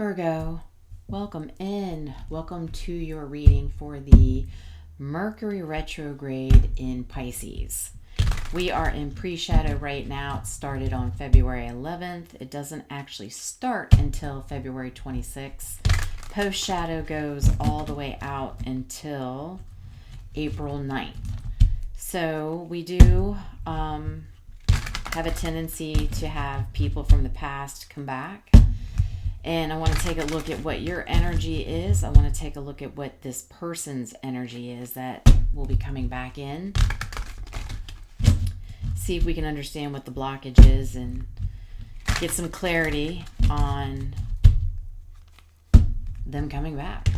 Virgo, welcome in. Welcome to your reading for the Mercury retrograde in Pisces. We are in pre-shadow right now. It started on February 11th. It doesn't actually start until February 26th. Post-shadow goes all the way out until April 9th. So we do have a tendency to have people from the past come back. And I want to take a look at what your energy is. I want to take a look at what this person's energy is that will be coming back in. See if we can understand what the blockage is and get some clarity on them coming back.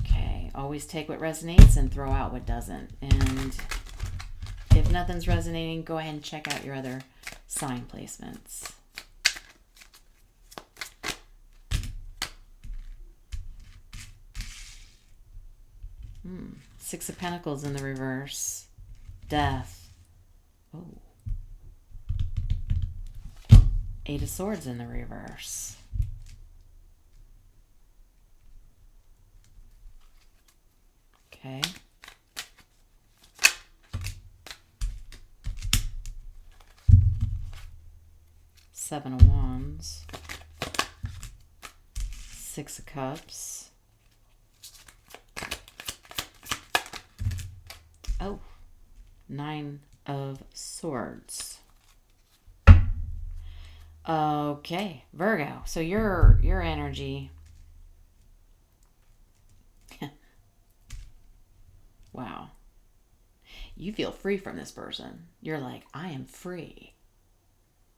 Okay, always take what resonates and throw out what doesn't. And if nothing's resonating, go ahead and check out your other sign placements. Six of Pentacles in the reverse. Death. Oh. Eight of Swords in the reverse. Okay. Seven of Wands. Six of Cups. Oh, Nine of Swords. Okay, Virgo. So your energy. Wow. You feel free from this person. You're like, I am free.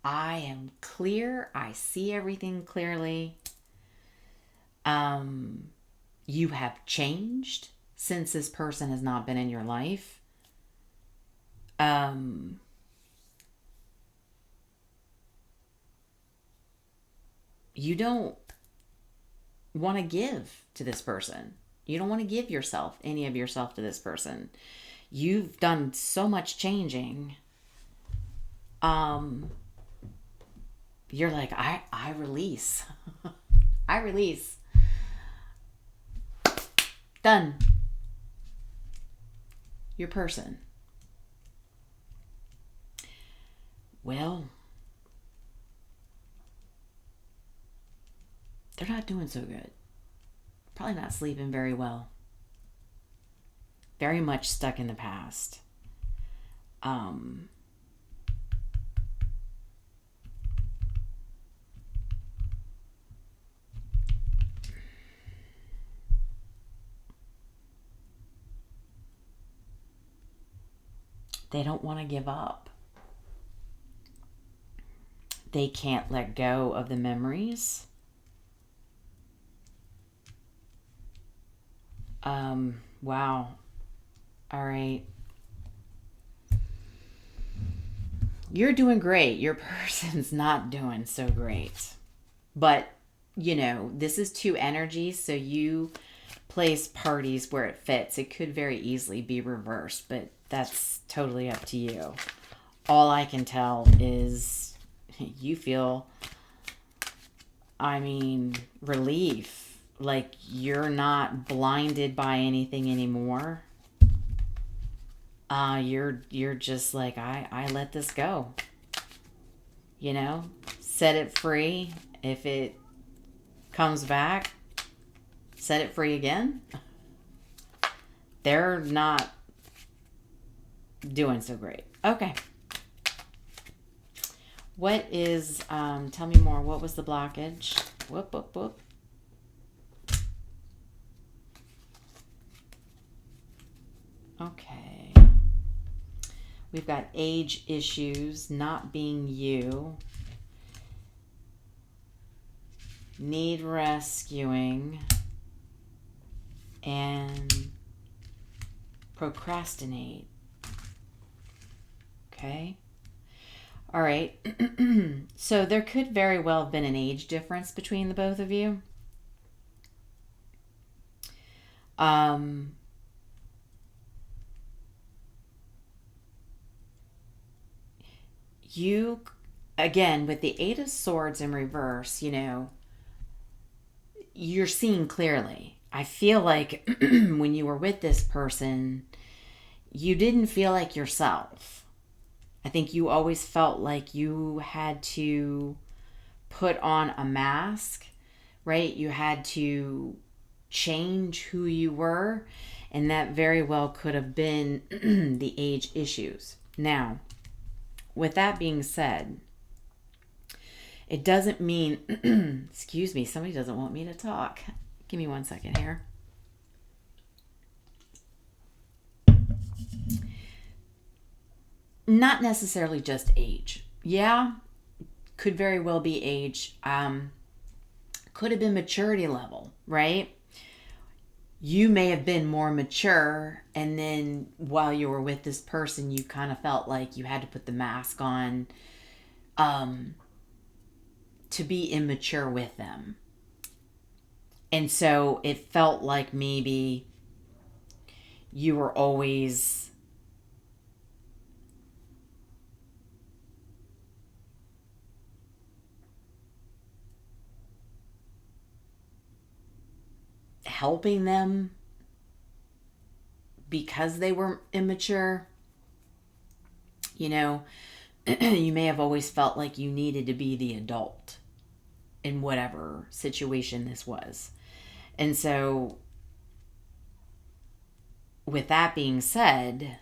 I am clear. I see everything clearly. You have changed since this person has not been in your life. You don't want to give to this person. You don't want to give yourself, any of yourself, to this person. You've done so much changing. You're like, I release. I release. Done. Your person. Well, they're not doing so good. Probably not sleeping very well. Very much stuck in the past. They don't want to give up. They can't let go of the memories. Wow. All right. You're doing great. Your person's not doing so great. But, you know, this is two energies, so you place parties where it fits. It could very easily be reversed, but that's totally up to you. All I can tell is you feel, relief. Like you're not blinded by anything anymore. You're just like, I let this go. You know, set it free. If it comes back, set it free again. They're not doing so great. Okay. What is, tell me more. What was the blockage? Whoop, whoop, whoop. Okay. We've got age issues, not being you. Need rescuing. And procrastinate. Okay. All right. So there could very well have been an age difference between the both of you. You again, with the Eight of Swords in reverse, you know, you're seeing clearly. I feel like when you were with this person, you didn't feel like yourself. I think you always felt like you had to put on a mask, right? You had to change who you were, and that very well could have been the age issues. Now, with that being said, it doesn't mean, excuse me, somebody doesn't want me to talk. Give me 1 second here. Not necessarily just age. Yeah, could very well be age. Could have been maturity level, right? You may have been more mature, and then while you were with this person, you kind of felt like you had to put the mask on to be immature with them. And so it felt like maybe you were always helping them because they were immature. You know, you may have always felt like you needed to be the adult in whatever situation this was. And so, with that being said,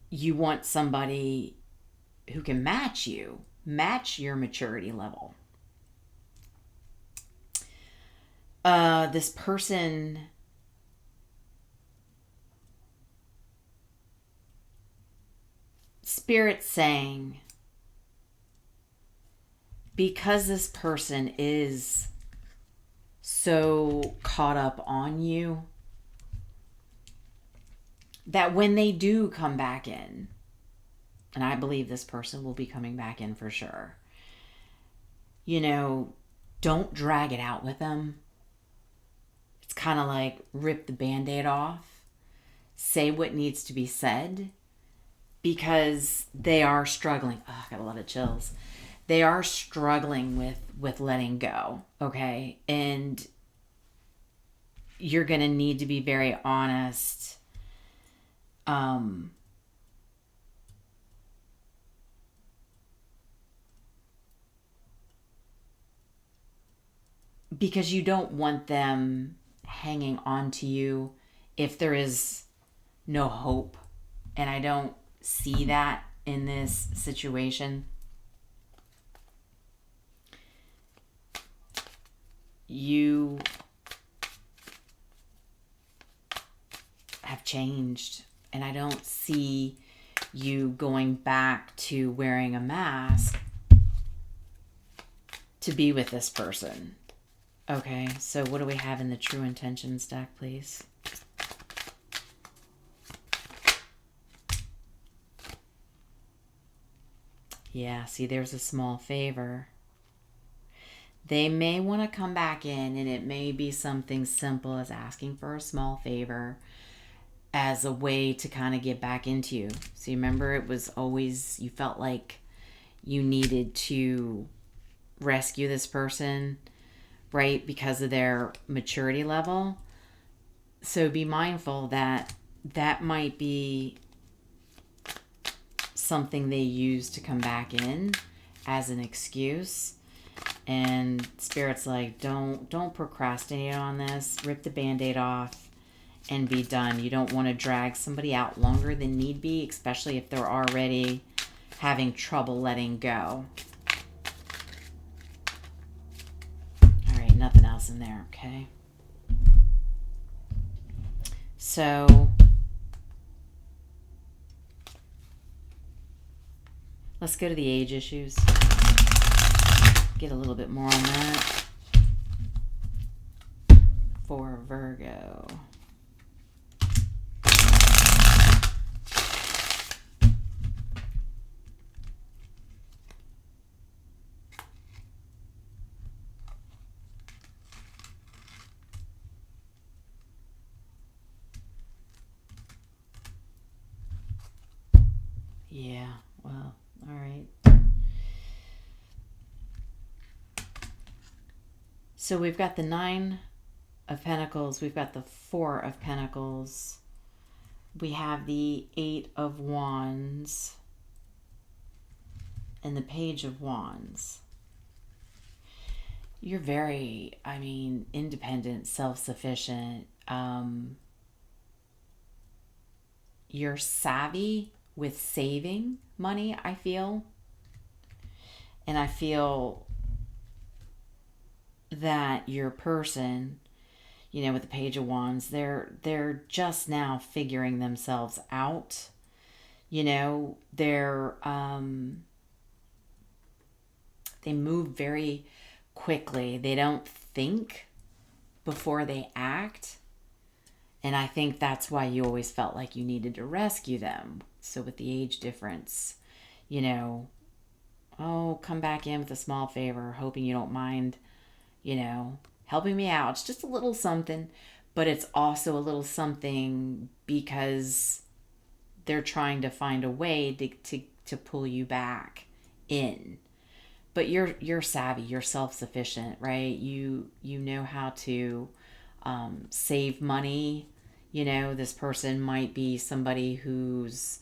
you want somebody who can match you, match your maturity level. This person Spirit saying, because this person is so caught up on you, that when they do come back in, and I believe this person will be coming back in for sure, you know, don't drag it out with them. It's kind of like rip the Band-Aid off, say what needs to be said, because they are struggling. Oh, I got a lot of chills. They are struggling with letting go, okay? And you're going to need to be very honest. Because you don't want them hanging on to you if there is no hope. And I don't see that in this situation. You have changed, and I don't see you going back to wearing a mask to be with this person. Okay, so what do we have in the True Intentions deck, please? Yeah, see, there's a small favor. They may want to come back in, and it may be something simple as asking for a small favor as a way to kind of get back into you. So you remember, it was always, you felt like you needed to rescue this person, right? Because of their maturity level. So be mindful that that might be something they use to come back in as an excuse. And Spirit's like, don't procrastinate on this. Rip the Band-Aid off and be done. You don't want to drag somebody out longer than need be, especially if they're already having trouble letting go. All right, nothing else in there, okay? So let's go to the age issues. Get a little bit more on that for Virgo. Yeah. So we've got the 9 of Pentacles. We've got the 4 of Pentacles. We have the 8 of Wands and the Page of Wands. You're very, independent, self-sufficient. You're savvy with saving money, I feel. And I feel that your person, with the Page of Wands, they're just now figuring themselves out. They move very quickly. They don't think before they act. And I think that's why you always felt like you needed to rescue them. So with the age difference, come back in with a small favor, hoping you don't mind, helping me out. It's just a little something, but it's also a little something because they're trying to find a way to pull you back in. But you're savvy, you're self-sufficient, right? You know how to save money. This person might be somebody who's,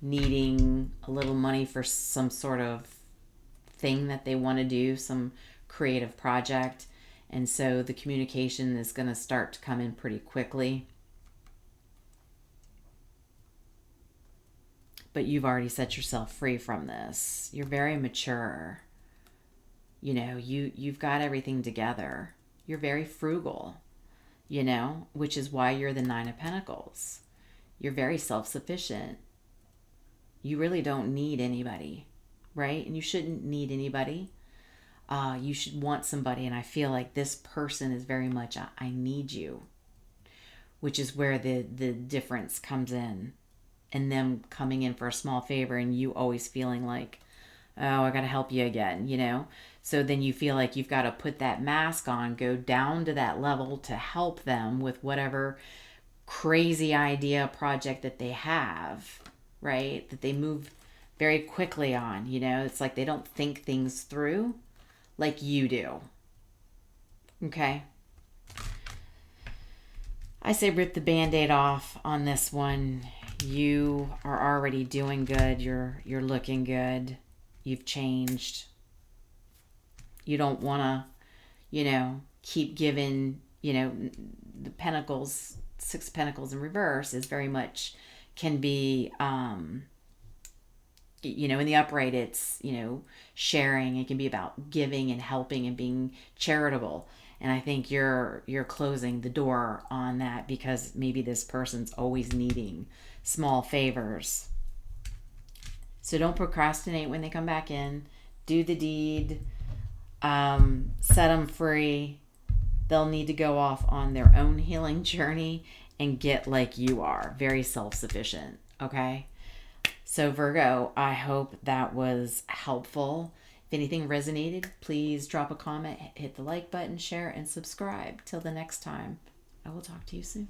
needing a little money for some sort of thing that they want to do, some creative project. And so the communication is going to start to come in pretty quickly. But you've already set yourself free from this. You're very mature. You've got everything together. You're very frugal, which is why you're the 9 of Pentacles. You're very self-sufficient. You really don't need anybody, right? And you shouldn't need anybody. You should want somebody. And I feel like this person is very much, I need you, which is where the difference comes in. And them coming in for a small favor and you always feeling like, oh, I got to help you again, So then you feel like you've got to put that mask on, go down to that level to help them with whatever crazy idea project that they have, right? That they move very quickly on, It's like they don't think things through like you do. Okay? I say rip the Band-Aid off on this one. You are already doing good. You're looking good. You've changed. You don't want to, keep giving, the Pentacles, 6 of Pentacles in reverse is very much can be, in the upright, it's, sharing. It can be about giving and helping and being charitable. And I think you're closing the door on that because maybe this person's always needing small favors. So don't procrastinate when they come back in. Do the deed. Set them free. They'll need to go off on their own healing journey and get like you are. Very self-sufficient. Okay? So Virgo, I hope that was helpful. If anything resonated, please drop a comment, hit the like button, share, and subscribe. Till the next time, I will talk to you soon.